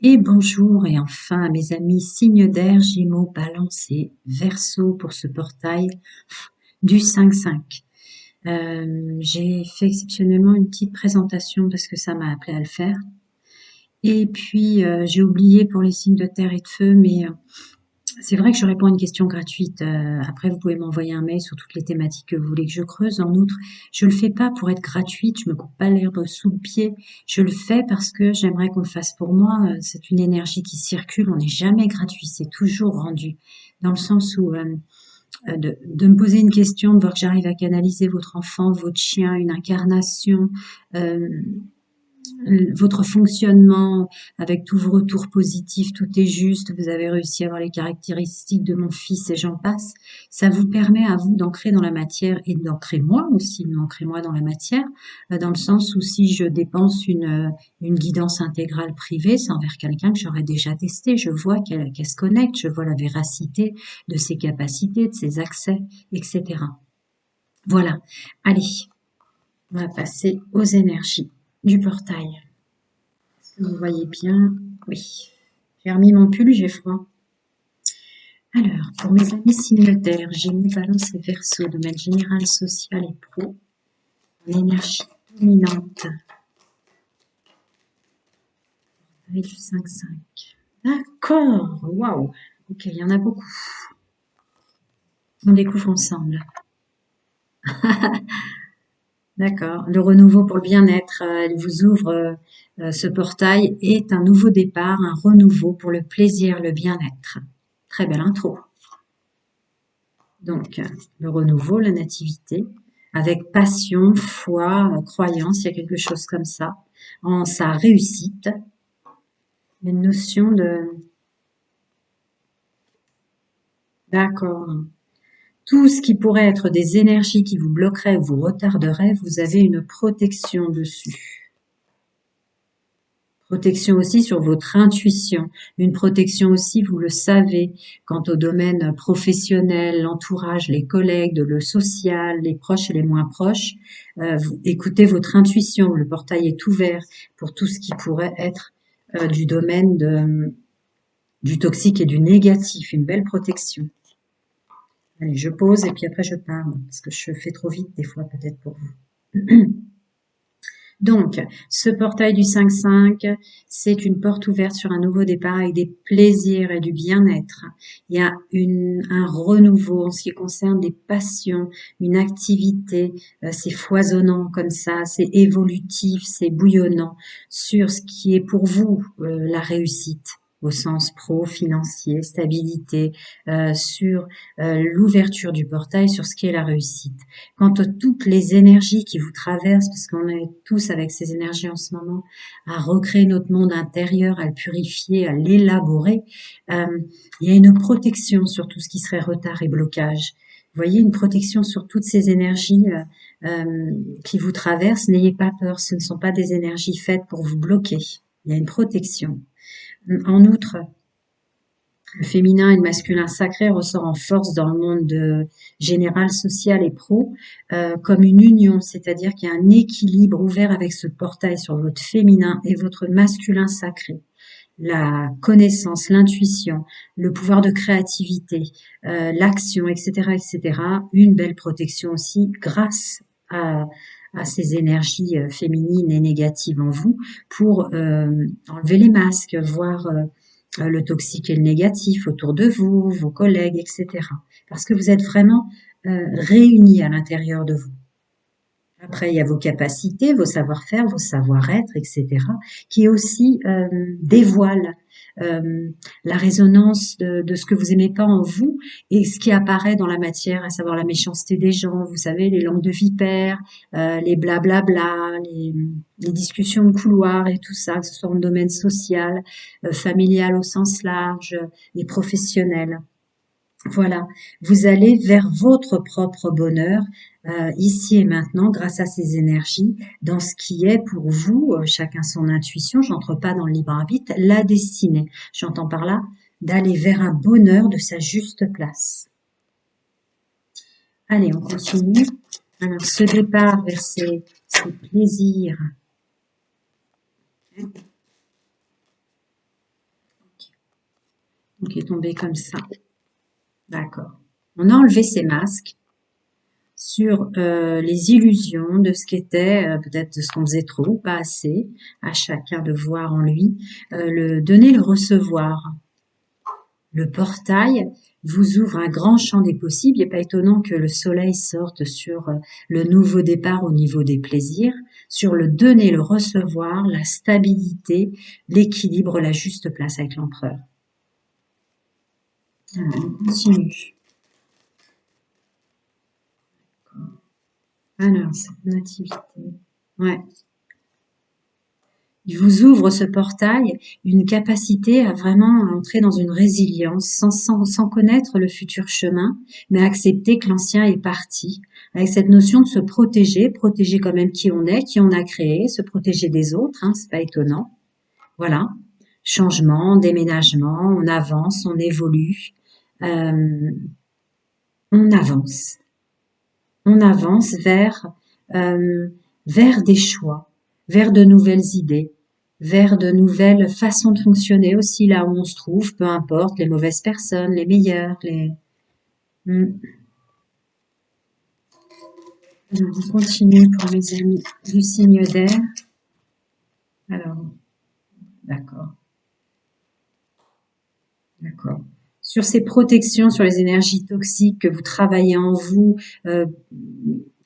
Et bonjour, et enfin à mes amis signes d'air, Gémeaux, Balance et Verseau pour ce portail du 5-5. J'ai fait exceptionnellement une petite présentation parce que ça m'a appelé à le faire. Et puis j'ai oublié pour les signes de terre et de feu, mais c'est vrai que je réponds à une question gratuite. Après, vous pouvez m'envoyer un mail sur toutes les thématiques que vous voulez que je creuse. En outre, je le fais pas pour être gratuite. Je me coupe pas l'herbe sous le pied. Je le fais parce que j'aimerais qu'on le fasse pour moi. C'est une énergie qui circule. On n'est jamais gratuit. C'est toujours rendu. Dans le sens où de me poser une question, de voir que j'arrive à canaliser votre enfant, votre chien, une incarnation, euh, votre fonctionnement avec tous vos retours positifs, tout est juste, vous avez réussi à avoir les caractéristiques de mon fils et j'en passe. Ça vous permet à vous d'ancrer dans la matière et d'ancrer moi aussi, d'ancrer moi dans la matière, dans le sens où si je dépense une guidance intégrale privée, c'est envers quelqu'un que j'aurais déjà testé. Je vois qu'elle se connecte, je vois la véracité de ses capacités, de ses accès, etc. Voilà. Allez, on va passer aux énergies du portail. Vous voyez bien, oui. J'ai remis mon pull, j'ai froid. Alors, pour mes amis signataires, Gémeaux, Balance et Verseau, domaine général, social et pro, en énergie dominante, avec du 5-5. D'accord, waouh. Ok, il y en a beaucoup. On découvre ensemble. D'accord. Le renouveau pour le bien-être, elle vous ouvre, ce portail est un nouveau départ, un renouveau pour le plaisir, le bien-être. Très belle intro. Donc, le renouveau, la nativité, avec passion, foi, croyance, il y a quelque chose comme ça, en sa réussite, une notion de d'accord. Tout ce qui pourrait être des énergies qui vous bloqueraient ou vous retarderaient, vous avez une protection dessus. Protection aussi sur votre intuition, une protection aussi, vous le savez, quant au domaine professionnel, l'entourage, les collègues, le social, les proches et les moins proches. Vous écoutez votre intuition, le portail est ouvert pour tout ce qui pourrait être du domaine du toxique et du négatif, une belle protection. Allez, je pose et puis après je parle, parce que je fais trop vite des fois peut-être pour vous. Donc, ce portail du 5-5, c'est une porte ouverte sur un nouveau départ avec des plaisirs et du bien-être. Il y a un renouveau en ce qui concerne des passions, une activité, c'est foisonnant comme ça, c'est évolutif, c'est bouillonnant sur ce qui est pour vous la réussite au sens pro, financier, stabilité, sur l'ouverture du portail, sur ce qui est la réussite. Quant à toutes les énergies qui vous traversent, parce qu'on est tous avec ces énergies en ce moment, à recréer notre monde intérieur, à le purifier, à l'élaborer, euh, il y a une protection sur tout ce qui serait retard et blocage. Vous voyez, une protection sur toutes ces énergies qui vous traversent. N'ayez pas peur, ce ne sont pas des énergies faites pour vous bloquer. Il y a une protection. En outre, le féminin et le masculin sacré ressort en force dans le monde général, social et pro, comme une union, c'est-à-dire qu'il y a un équilibre ouvert avec ce portail sur votre féminin et votre masculin sacré. La connaissance, l'intuition, le pouvoir de créativité, l'action, etc., etc. Une belle protection aussi grâce à ces énergies féminines et négatives en vous pour enlever les masques, voir le toxique et le négatif autour de vous, vos collègues, etc. Parce que vous êtes vraiment réunis à l'intérieur de vous. Après, il y a vos capacités, vos savoir-faire, vos savoir-être, etc., qui aussi dévoilent la résonance de ce que vous aimez pas en vous et ce qui apparaît dans la matière, à savoir la méchanceté des gens, vous savez, les langues de vipère, les blablabla, les discussions de couloir et tout ça, que ce soit en domaine social, familial au sens large, et professionnel. Voilà, vous allez vers votre propre bonheur, ici et maintenant, grâce à ces énergies, dans ce qui est pour vous, chacun son intuition, j'entre pas dans le libre arbitre, la destinée. J'entends par là d'aller vers un bonheur de sa juste place. Allez, on continue. Alors, ce départ vers ces plaisirs qui est tombé comme ça. D'accord. On a enlevé ces masques sur les illusions de ce qu'était, peut-être de ce qu'on faisait trop ou pas assez, à chacun de voir en lui, le donner, le recevoir. Le portail vous ouvre un grand champ des possibles. Il n'est pas étonnant que le soleil sorte sur le nouveau départ au niveau des plaisirs, sur le donner, le recevoir, la stabilité, l'équilibre, la juste place avec l'empereur. On continue. Alors, cette nativité. Ouais. Il vous ouvre ce portail, une capacité à vraiment entrer dans une résilience sans connaître le futur chemin, mais accepter que l'ancien est parti, avec cette notion de se protéger quand même qui on est, qui on a créé, se protéger des autres, hein, c'est pas étonnant. Voilà. Changement, déménagement, on avance, on évolue, euh, on avance. On avance euh, vers des choix, vers de nouvelles idées, vers de nouvelles façons de fonctionner aussi là où on se trouve, peu importe, les mauvaises personnes, les meilleures, les... Hmm. Alors, on continue pour mes amis du signe d'air. Alors, d'accord, d'accord. Sur ces protections, sur les énergies toxiques que vous travaillez en vous, euh,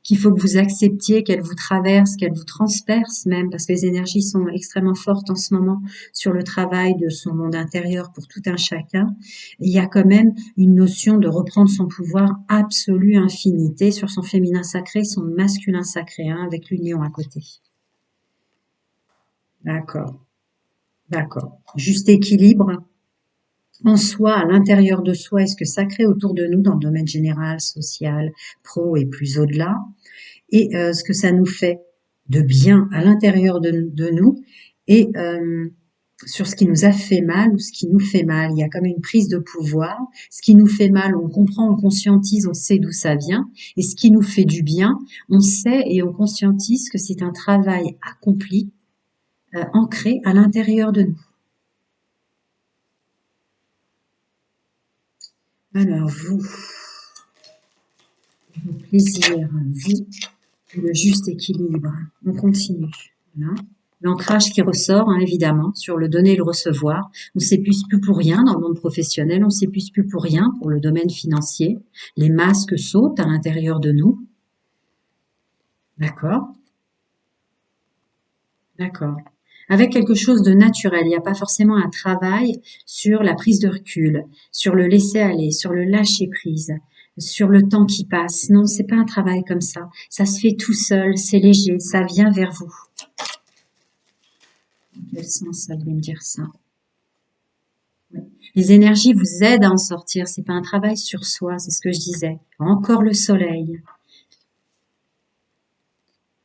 qu'il faut que vous acceptiez, qu'elles vous traversent, qu'elles vous transpercent même, parce que les énergies sont extrêmement fortes en ce moment sur le travail de son monde intérieur pour tout un chacun. Il y a quand même une notion de reprendre son pouvoir absolu, infinité, sur son féminin sacré, son masculin sacré, hein, avec l'union à côté. D'accord, d'accord. Juste équilibre en soi, à l'intérieur de soi, et ce que ça crée autour de nous dans le domaine général, social, pro et plus au-delà, et ce que ça nous fait de bien à l'intérieur de nous, et sur ce qui nous a fait mal ou ce qui nous fait mal. Il y a comme une prise de pouvoir. Ce qui nous fait mal, on comprend, on conscientise, on sait d'où ça vient. Et ce qui nous fait du bien, on sait et on conscientise que c'est un travail accompli, ancré à l'intérieur de nous. Alors, vous, le plaisir, vous, le juste équilibre. On continue. Voilà. L'ancrage qui ressort, hein, évidemment, sur le donner et le recevoir. On ne s'épuise plus pour rien dans le monde professionnel, on ne s'épuise plus pour rien pour le domaine financier. Les masques sautent à l'intérieur de nous. D'accord? D'accord. Avec quelque chose de naturel, il n'y a pas forcément un travail sur la prise de recul, sur le laisser aller, sur le lâcher prise, sur le temps qui passe. Non, c'est pas un travail comme ça. Ça se fait tout seul, c'est léger, ça vient vers vous. Dans quel sens ça voulait me dire ça? Ouais. Les énergies vous aident à en sortir. C'est pas un travail sur soi, c'est ce que je disais. Encore le soleil.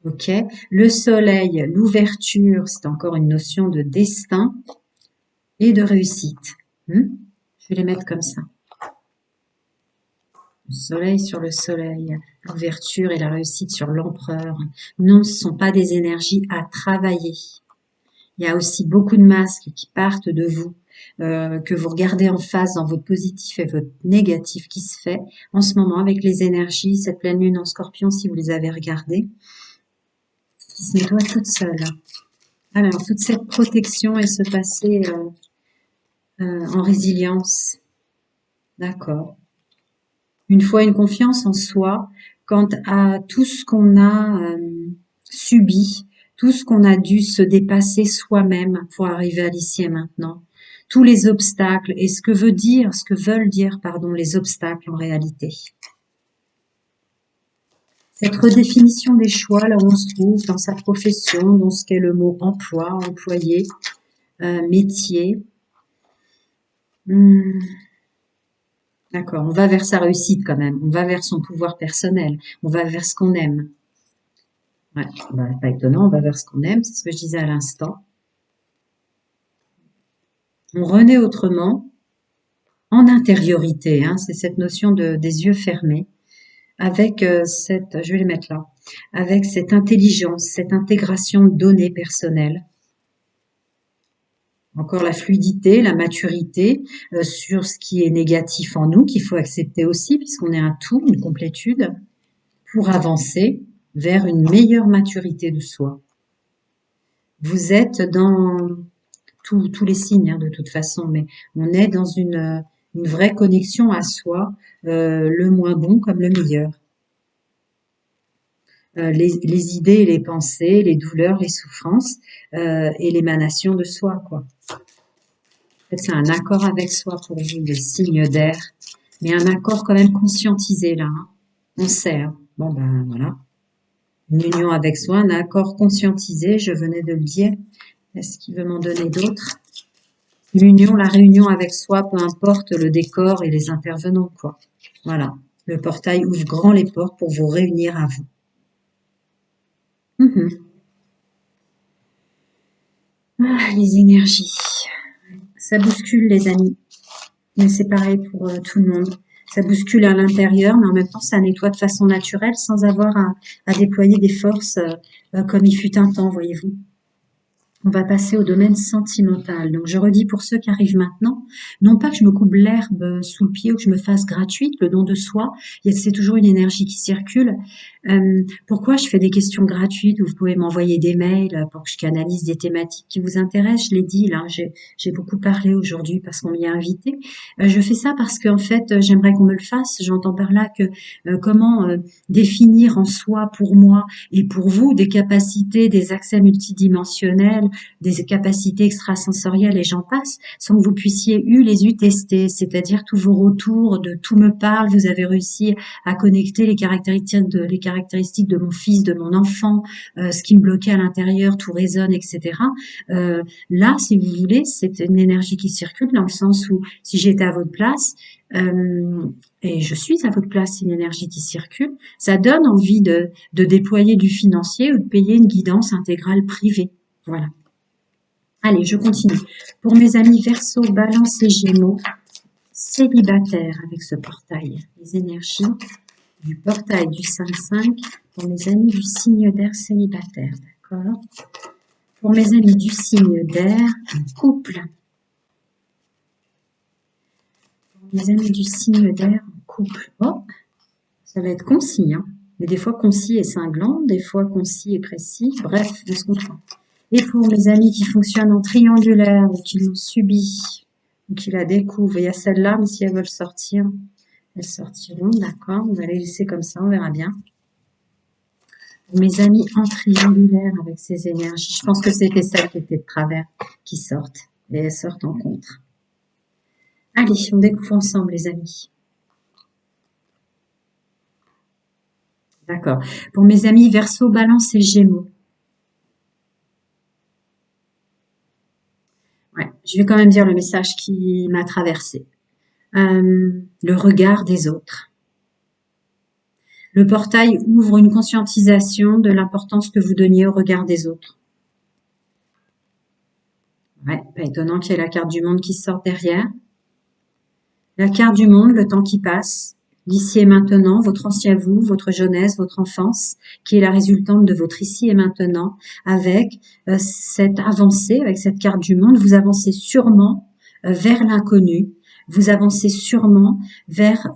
Ok. Le soleil, l'ouverture, c'est encore une notion de destin et de réussite. Je vais les mettre comme ça. Le soleil sur le soleil, l'ouverture et la réussite sur l'empereur. Non, ce ne sont pas des énergies à travailler. Il y a aussi beaucoup de masques qui partent de vous, que vous regardez en face dans votre positif et votre négatif qui se fait en ce moment avec les énergies, cette pleine lune en scorpion si vous les avez regardées, qui se nettoie toute seule. Alors, toute cette protection et se passer en résilience. D'accord. Une fois une confiance en soi quant à tout ce qu'on a subi, tout ce qu'on a dû se dépasser soi-même pour arriver à l'ici et maintenant. Tous les obstacles et ce que veulent dire, pardon, les obstacles en réalité. Cette redéfinition des choix, là où on se trouve, dans sa profession, dans ce qu'est le mot emploi, employé, métier. D'accord, on va vers sa réussite quand même, on va vers son pouvoir personnel, on va vers ce qu'on aime. Ouais, bah, pas étonnant, on va vers ce qu'on aime, c'est ce que je disais à l'instant. On renaît autrement, en intériorité, hein, c'est cette notion des yeux fermés, avec je vais les mettre là, avec cette intelligence, cette intégration de données personnelles. Encore la fluidité, la maturité sur ce qui est négatif en nous, qu'il faut accepter aussi, puisqu'on est un tout, une complétude, pour avancer vers une meilleure maturité de soi. Vous êtes dans tous les signes, hein, de toute façon, mais on est dans une vraie connexion à soi, le moins bon comme le meilleur. Les idées et les pensées, les douleurs, les souffrances et l'émanation de soi, quoi. En fait, c'est un accord avec soi pour vous, les signes d'air, mais un accord quand même conscientisé là, hein. On sait, hein. Bon ben voilà, une union avec soi, un accord conscientisé, je venais de le dire. Est-ce qu'il veut m'en donner d'autres? L'union, la réunion avec soi, peu importe le décor et les intervenants, quoi. Voilà, le portail ouvre grand les portes pour vous réunir à vous. Ah, les énergies. Ça bouscule, les amis. Mais c'est pareil pour tout le monde. Ça bouscule à l'intérieur, mais en même temps, ça nettoie de façon naturelle sans avoir à déployer des forces comme il fut un temps, voyez-vous. On va passer au domaine sentimental. Donc, je redis pour ceux qui arrivent maintenant, non pas que je me coupe l'herbe sous le pied ou que je me fasse gratuite, le don de soi, c'est toujours une énergie qui circule. Pourquoi je fais des questions gratuites où vous pouvez m'envoyer des mails pour que je canalise des thématiques qui vous intéressent? Je l'ai dit, là, j'ai beaucoup parlé aujourd'hui parce qu'on m'y a invité. Je fais ça parce qu'en fait, j'aimerais qu'on me le fasse. J'entends par là que comment définir en soi, pour moi et pour vous, des capacités, des accès multidimensionnels, des capacités extrasensorielles et j'en passe, sans que vous puissiez les eu tester, c'est-à-dire tous vos retours de tout me parle, vous avez réussi à connecter les caractéristiques de mon fils, de mon enfant, ce qui me bloquait à l'intérieur, tout résonne, etc. Là, si vous voulez, c'est une énergie qui circule dans le sens où si j'étais à votre place, et je suis à votre place, c'est une énergie qui circule, ça donne envie de déployer du financier ou de payer une guidance intégrale privée. Voilà. Allez, je continue. Pour mes amis Verseau, Balance et Gémeaux, célibataires avec ce portail, les énergies du portail du 5-5 pour mes amis du signe d'air célibataire, d'accord? Pour mes amis du signe d'air, couple. Pour mes amis du signe d'air, couple. Oh, ça va être concis, hein? Mais des fois concis et cinglant, des fois concis et précis. Bref, on se comprend. Et pour mes amis qui fonctionnent en triangulaire ou qui l'ont subi ou qui la découvrent, il y a celle-là, mais si elles veulent sortir, elles sortiront, d'accord, on va les laisser comme ça, on verra bien. Pour mes amis en triangulaire avec ces énergies, je pense que c'était celles qui étaient de travers qui sortent et elles sortent en contre. Allez, on découvre ensemble les amis. D'accord. Pour mes amis Verseau, Balance et Gémeaux. Ouais, je vais quand même dire le message qui m'a traversé. Le regard des autres. Le portail ouvre une conscientisation de l'importance que vous donniez au regard des autres. Ouais, pas étonnant qu'il y ait la carte du monde qui sorte derrière. La carte du monde, le temps qui passe, l'ici et maintenant, votre ancien vous, votre jeunesse, votre enfance, qui est la résultante de votre ici et maintenant, avec cette avancée, avec cette carte du monde, vous avancez sûrement vers l'inconnu, vous avancez sûrement vers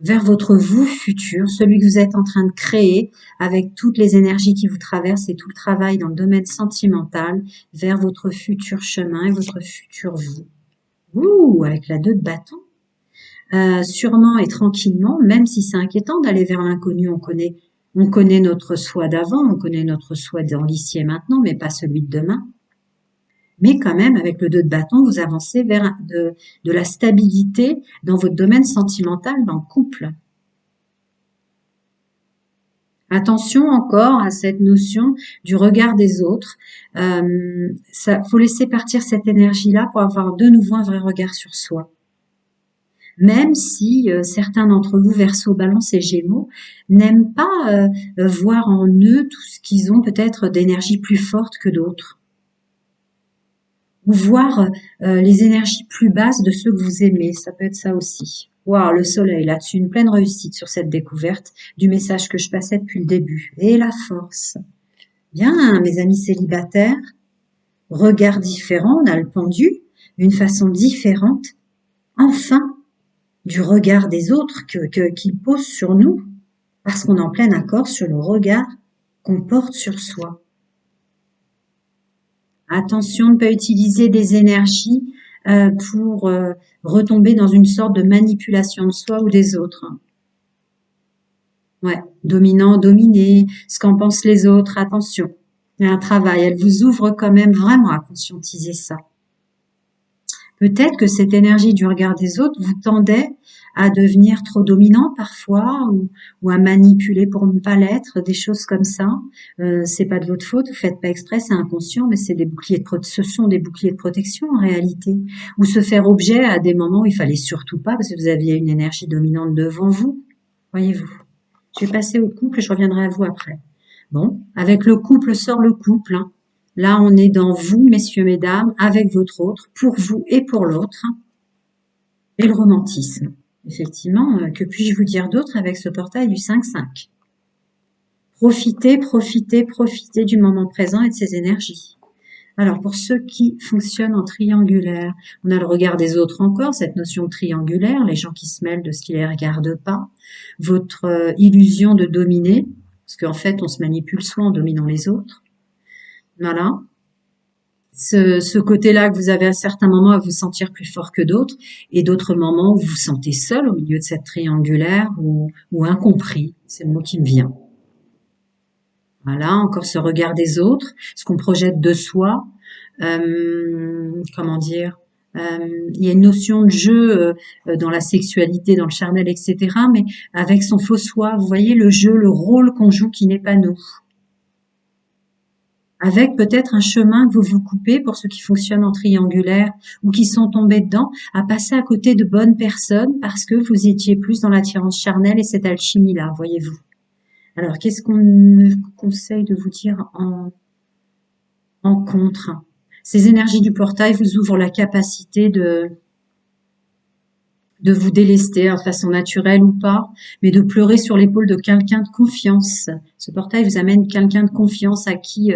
votre vous futur, celui que vous êtes en train de créer avec toutes les énergies qui vous traversent et tout le travail dans le domaine sentimental vers votre futur chemin et votre futur vous. Ouh, avec la 2 de bâton. Sûrement et tranquillement, même si c'est inquiétant d'aller vers l'inconnu, on connaît notre soi d'avant, on connaît notre soi dans l'ici et maintenant, mais pas celui de demain. Mais quand même, avec le 2 de bâton, vous avancez vers de la stabilité dans votre domaine sentimental, dans le couple. Attention encore à cette notion du regard des autres. Faut laisser partir cette énergie-là pour avoir de nouveau un vrai regard sur soi. Même si certains d'entre vous, Verseau, Balance et Gémeaux, n'aiment pas voir en eux tout ce qu'ils ont peut-être d'énergie plus forte que d'autres. Ou voir les énergies plus basses de ceux que vous aimez, ça peut être ça aussi. Waouh, le soleil là-dessus, une pleine réussite sur cette découverte du message que je passais depuis le début. Et la force. Bien, mes amis célibataires, regard différent, on a le pendu, d'une façon différente, enfin, du regard des autres qu'ils posent sur nous, parce qu'on est en plein accord sur le regard qu'on porte sur soi. Attention de ne pas utiliser des énergies pour retomber dans une sorte de manipulation de soi ou des autres. Ouais, dominant, dominé, ce qu'en pensent les autres, attention. Il y a un travail, elle vous ouvre quand même vraiment à conscientiser ça. Peut-être que cette énergie du regard des autres vous tendait à devenir trop dominant parfois ou à manipuler pour ne pas l'être, des choses comme ça. C'est pas de votre faute, vous faites pas exprès, c'est inconscient, mais c'est des boucliers ce sont des boucliers de protection en réalité. Ou se faire objet à des moments où il fallait surtout pas parce que vous aviez une énergie dominante devant vous, voyez-vous. Je vais passer au couple, je reviendrai à vous après. Bon, avec le couple sort le couple. Hein. Là, on est dans vous, messieurs, mesdames, avec votre autre, pour vous et pour l'autre. Et le romantisme. Effectivement, que puis-je vous dire d'autre avec ce portail du 5-5 ? Profitez, profitez, profitez du moment présent et de ses énergies. Alors, pour ceux qui fonctionnent en triangulaire, on a le regard des autres encore, cette notion de triangulaire, les gens qui se mêlent de ce qui les regarde pas, votre illusion de dominer, parce qu'en fait, on se manipule soi en dominant les autres. Voilà. Ce côté-là que vous avez à certains moments à vous sentir plus fort que d'autres, et d'autres moments où vous vous sentez seul au milieu de cette triangulaire ou incompris, c'est le mot qui me vient. Voilà, encore ce regard des autres, ce qu'on projette de soi, comment dire, il y a une notion de jeu dans la sexualité, dans le charnel, etc., mais avec son faux soi, vous voyez le jeu, le rôle qu'on joue qui n'est pas nous. Avec peut-être un chemin que vous vous coupez pour ceux qui fonctionnent en triangulaire ou qui sont tombés dedans, à passer à côté de bonnes personnes parce que vous étiez plus dans l'attirance charnelle et cette alchimie-là, voyez-vous. Alors, qu'est-ce qu'on me conseille de vous dire en contre? Ces énergies du portail vous ouvrent la capacité de vous délester de façon naturelle ou pas, mais de pleurer sur l'épaule de quelqu'un de confiance. Ce portail vous amène quelqu'un de confiance à qui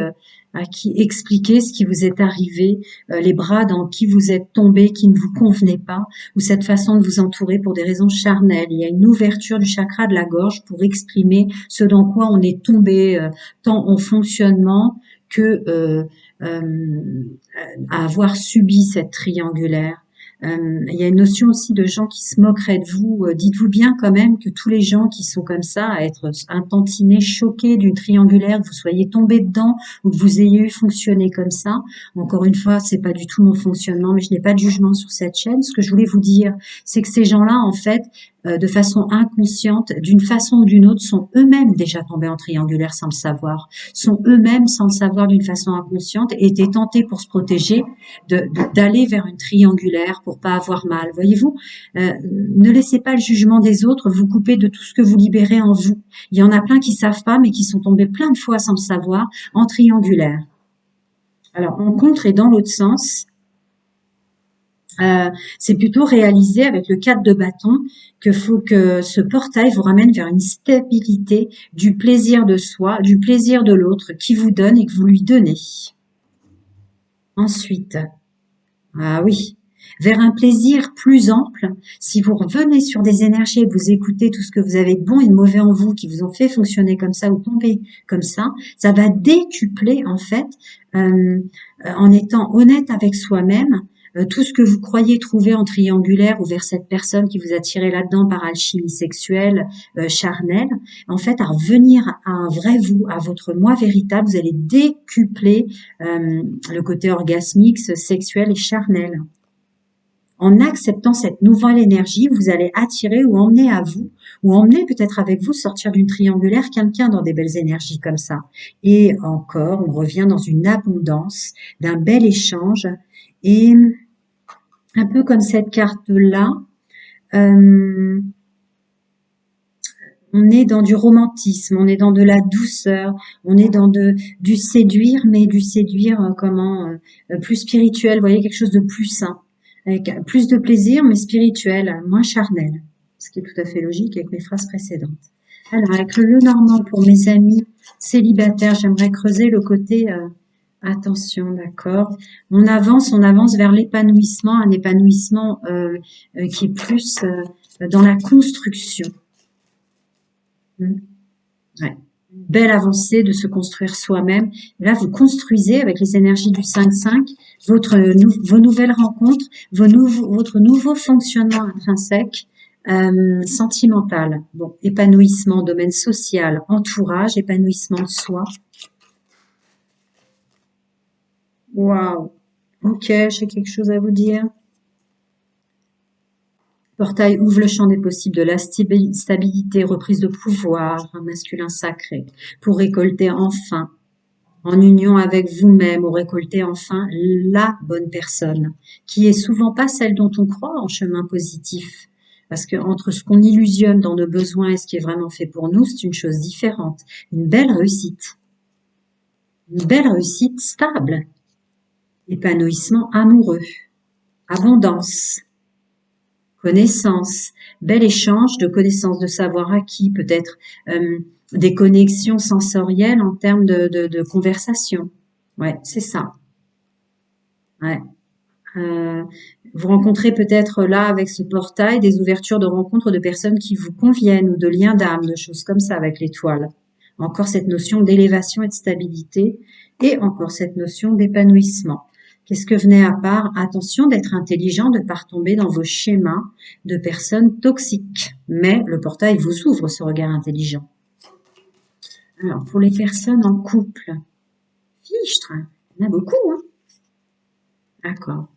expliquer ce qui vous est arrivé, les bras dans qui vous êtes tombé, qui ne vous convenaient pas, ou cette façon de vous entourer pour des raisons charnelles. Il y a une ouverture du chakra de la gorge pour exprimer ce dans quoi on est tombé, tant en fonctionnement que à avoir subi cette triangulaire. Il y a une notion aussi de gens qui se moqueraient de vous. Dites-vous bien quand même que tous les gens qui sont comme ça, à être intantinés, choqués d'une triangulaire, que vous soyez tombé dedans ou que vous ayez eu fonctionné comme ça, encore une fois, c'est pas du tout mon fonctionnement, mais je n'ai pas de jugement sur cette chaîne. Ce que je voulais vous dire, c'est que ces gens-là, en fait, de façon inconsciente, d'une façon ou d'une autre, sont eux-mêmes déjà tombés en triangulaire sans le savoir, sont eux-mêmes sans le savoir d'une façon inconsciente et étaient tentés pour se protéger d'aller vers une triangulaire pour pas avoir mal. Voyez-vous, ne laissez pas le jugement des autres vous couper de tout ce que vous libérez en vous. Il y en a plein qui savent pas, mais qui sont tombés plein de fois sans le savoir en triangulaire. Alors, en contre et dans l'autre sens, c'est plutôt réalisé avec le 4 de bâton que faut que ce portail vous ramène vers une stabilité du plaisir de soi, du plaisir de l'autre qui vous donne et que vous lui donnez. Ensuite, ah oui, vers un plaisir plus ample, si vous revenez sur des énergies et que vous écoutez tout ce que vous avez de bon et de mauvais en vous qui vous ont fait fonctionner comme ça ou tomber comme ça va décupler en fait, en étant honnête avec soi-même, tout ce que vous croyez trouver en triangulaire ou vers cette personne qui vous a tiré là-dedans par alchimie sexuelle, charnelle, en fait, à revenir à un vrai vous, à votre moi véritable, vous allez décupler le côté orgasmique, sexuel et charnel. En acceptant cette nouvelle énergie, vous allez attirer ou emmener à vous, ou emmener peut-être avec vous, sortir d'une triangulaire, quelqu'un dans des belles énergies comme ça. Et encore, on revient dans une abondance, d'un bel échange, et un peu comme cette carte-là, on est dans du romantisme, on est dans de la douceur, on est dans du séduire, mais du séduire plus spirituel, vous voyez, quelque chose de plus sain, avec plus de plaisir, mais spirituel, moins charnel, ce qui est tout à fait logique avec mes phrases précédentes. Alors, avec le Lenormand pour mes amis célibataires, j'aimerais creuser le côté Attention, d'accord. On avance vers l'épanouissement, un épanouissement qui est plus dans la construction. Hmm. Ouais. Belle avancée de se construire soi-même. Là, vous construisez avec les énergies du 5-5 vos nouvelles rencontres, votre nouveau fonctionnement intrinsèque, sentimental. Bon, épanouissement, domaine social, entourage, épanouissement de soi. Waouh. Ok, j'ai quelque chose à vous dire. Portail ouvre le champ des possibles de la stabilité, reprise de pouvoir, un masculin sacré, pour récolter enfin, en union avec vous-même, ou récolter enfin la bonne personne, qui est souvent pas celle dont on croit en chemin positif. Parce que entre ce qu'on illusionne dans nos besoins et ce qui est vraiment fait pour nous, c'est une chose différente. Une belle réussite stable, épanouissement amoureux, abondance. Connaissances, bel échange de connaissances, de savoir acquis, peut-être des connexions sensorielles en termes de conversation. Ouais, c'est ça. Ouais. Euh, Vous rencontrez peut-être là avec ce portail des ouvertures de rencontres de personnes qui vous conviennent ou de liens d'âme, de choses comme ça avec l'étoile. Encore cette notion d'élévation et de stabilité et encore cette notion d'épanouissement. Qu'est-ce que venait à part? Attention d'être intelligent, de ne pas retomber dans vos schémas de personnes toxiques. Mais le portail vous ouvre ce regard intelligent. Alors, pour les personnes en couple, fichtre, il y en a beaucoup, hein? D'accord.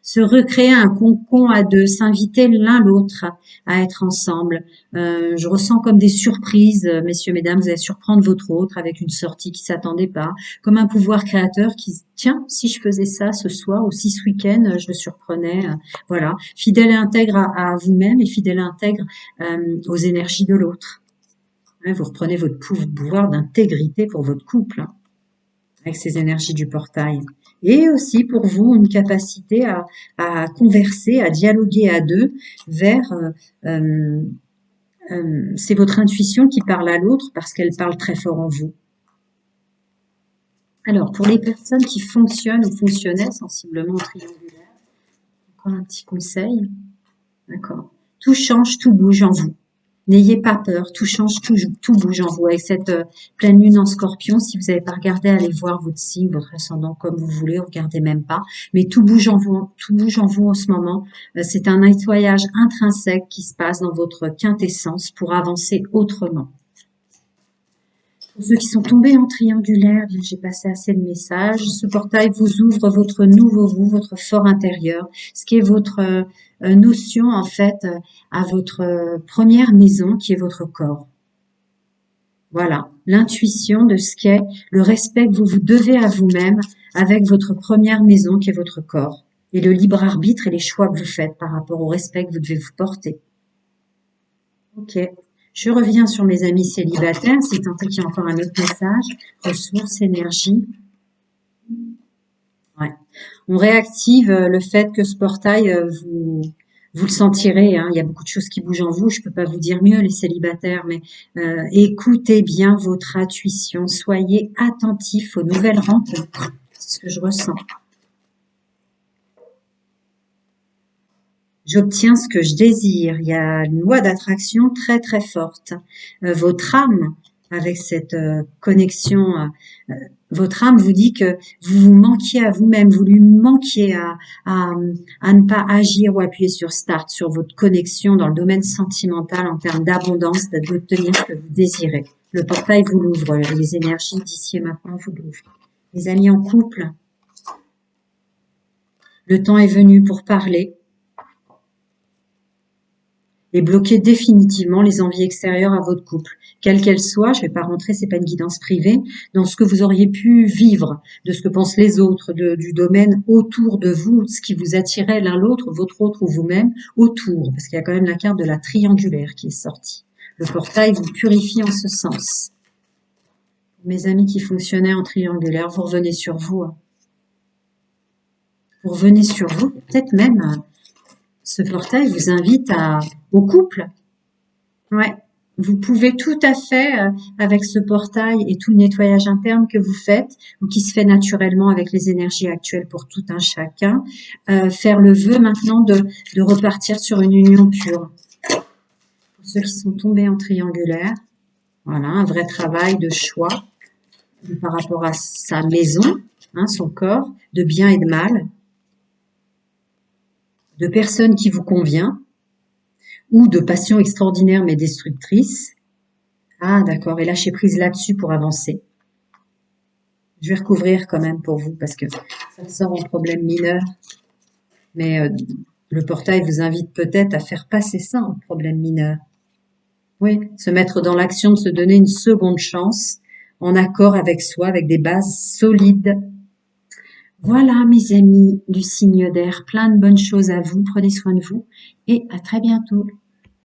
Se recréer un concon à deux, s'inviter l'un l'autre à être ensemble. Je ressens comme des surprises, messieurs, mesdames, vous allez surprendre votre autre avec une sortie qui s'attendait pas, comme un pouvoir créateur qui, tiens, si je faisais ça ce soir ou si ce week-end je le surprenais, voilà, fidèle et intègre à vous-même et fidèle et intègre aux énergies de l'autre. Hein, vous reprenez votre pouvoir d'intégrité pour votre couple, hein, avec ces énergies du portail. Et aussi pour vous une capacité à converser, à dialoguer à deux vers c'est votre intuition qui parle à l'autre parce qu'elle parle très fort en vous. Alors pour les personnes qui fonctionnent ou fonctionnaient sensiblement en triangulaire, encore un petit conseil, d'accord. Tout change, tout bouge en vous. N'ayez pas peur, tout change, tout bouge en vous. Avec cette pleine lune en scorpion, si vous n'avez pas regardé, allez voir votre signe, votre ascendant comme vous voulez, regardez même pas. Mais tout bouge en vous, tout bouge en vous en ce moment. C'est un nettoyage intrinsèque qui se passe dans votre quintessence pour avancer autrement. Pour ceux qui sont tombés en triangulaire, bien, j'ai passé assez de messages. Ce portail vous ouvre votre nouveau vous, votre fort intérieur, ce qui est votre notion en fait à votre première maison qui est votre corps. Voilà, l'intuition de ce qu'est le respect que vous vous devez à vous-même avec votre première maison qui est votre corps et le libre arbitre et les choix que vous faites par rapport au respect que vous devez vous porter. Ok. Je reviens sur mes amis célibataires, si tant est qu'il y a encore un autre message. Ressources, énergie. Ouais. On réactive le fait que ce portail, vous le sentirez, hein. Il y a beaucoup de choses qui bougent en vous. Je peux pas vous dire mieux, les célibataires, mais écoutez bien votre intuition. Soyez attentifs aux nouvelles rencontres. C'est ce que je ressens. J'obtiens ce que je désire. Il y a une loi d'attraction très très forte. Votre âme, avec cette connexion, votre âme vous dit que vous vous manquiez à vous-même, vous lui manquiez à ne pas agir ou appuyer sur Start, sur votre connexion dans le domaine sentimental en termes d'abondance, d'obtenir ce que vous désirez. Le portail vous l'ouvre, les énergies d'ici et maintenant vous l'ouvrent. Les amis en couple, le temps est venu pour parler et bloquer définitivement les envies extérieures à votre couple, quelles qu'elles soient. Je ne vais pas rentrer, c'est pas une guidance privée, dans ce que vous auriez pu vivre, de ce que pensent les autres, du domaine autour de vous, ce qui vous attirait l'un l'autre, votre autre ou vous-même, autour, parce qu'il y a quand même la carte de la triangulaire qui est sortie. Le portail vous purifie en ce sens. Mes amis qui fonctionnaient en triangulaire, vous revenez sur vous. Vous revenez sur vous, peut-être même ce portail vous invite au couple. Ouais. Vous pouvez tout à fait, avec ce portail et tout le nettoyage interne que vous faites, ou qui se fait naturellement avec les énergies actuelles pour tout un chacun, faire le vœu maintenant de repartir sur une union pure. Pour ceux qui sont tombés en triangulaire, voilà, un vrai travail de choix par rapport à sa maison, hein, son corps, de bien et de mal, de personne qui vous convient, ou de passion extraordinaire mais destructrice. Ah, d'accord, et lâcher prise là-dessus pour avancer. Je vais recouvrir quand même pour vous parce que ça sort en problème mineur, mais le portail vous invite peut-être à faire passer ça en problème mineur. Oui, se mettre dans l'action, de se donner une seconde chance en accord avec soi, avec des bases solides. Voilà, mes amis du signe d'air, plein de bonnes choses à vous. Prenez soin de vous et à très bientôt.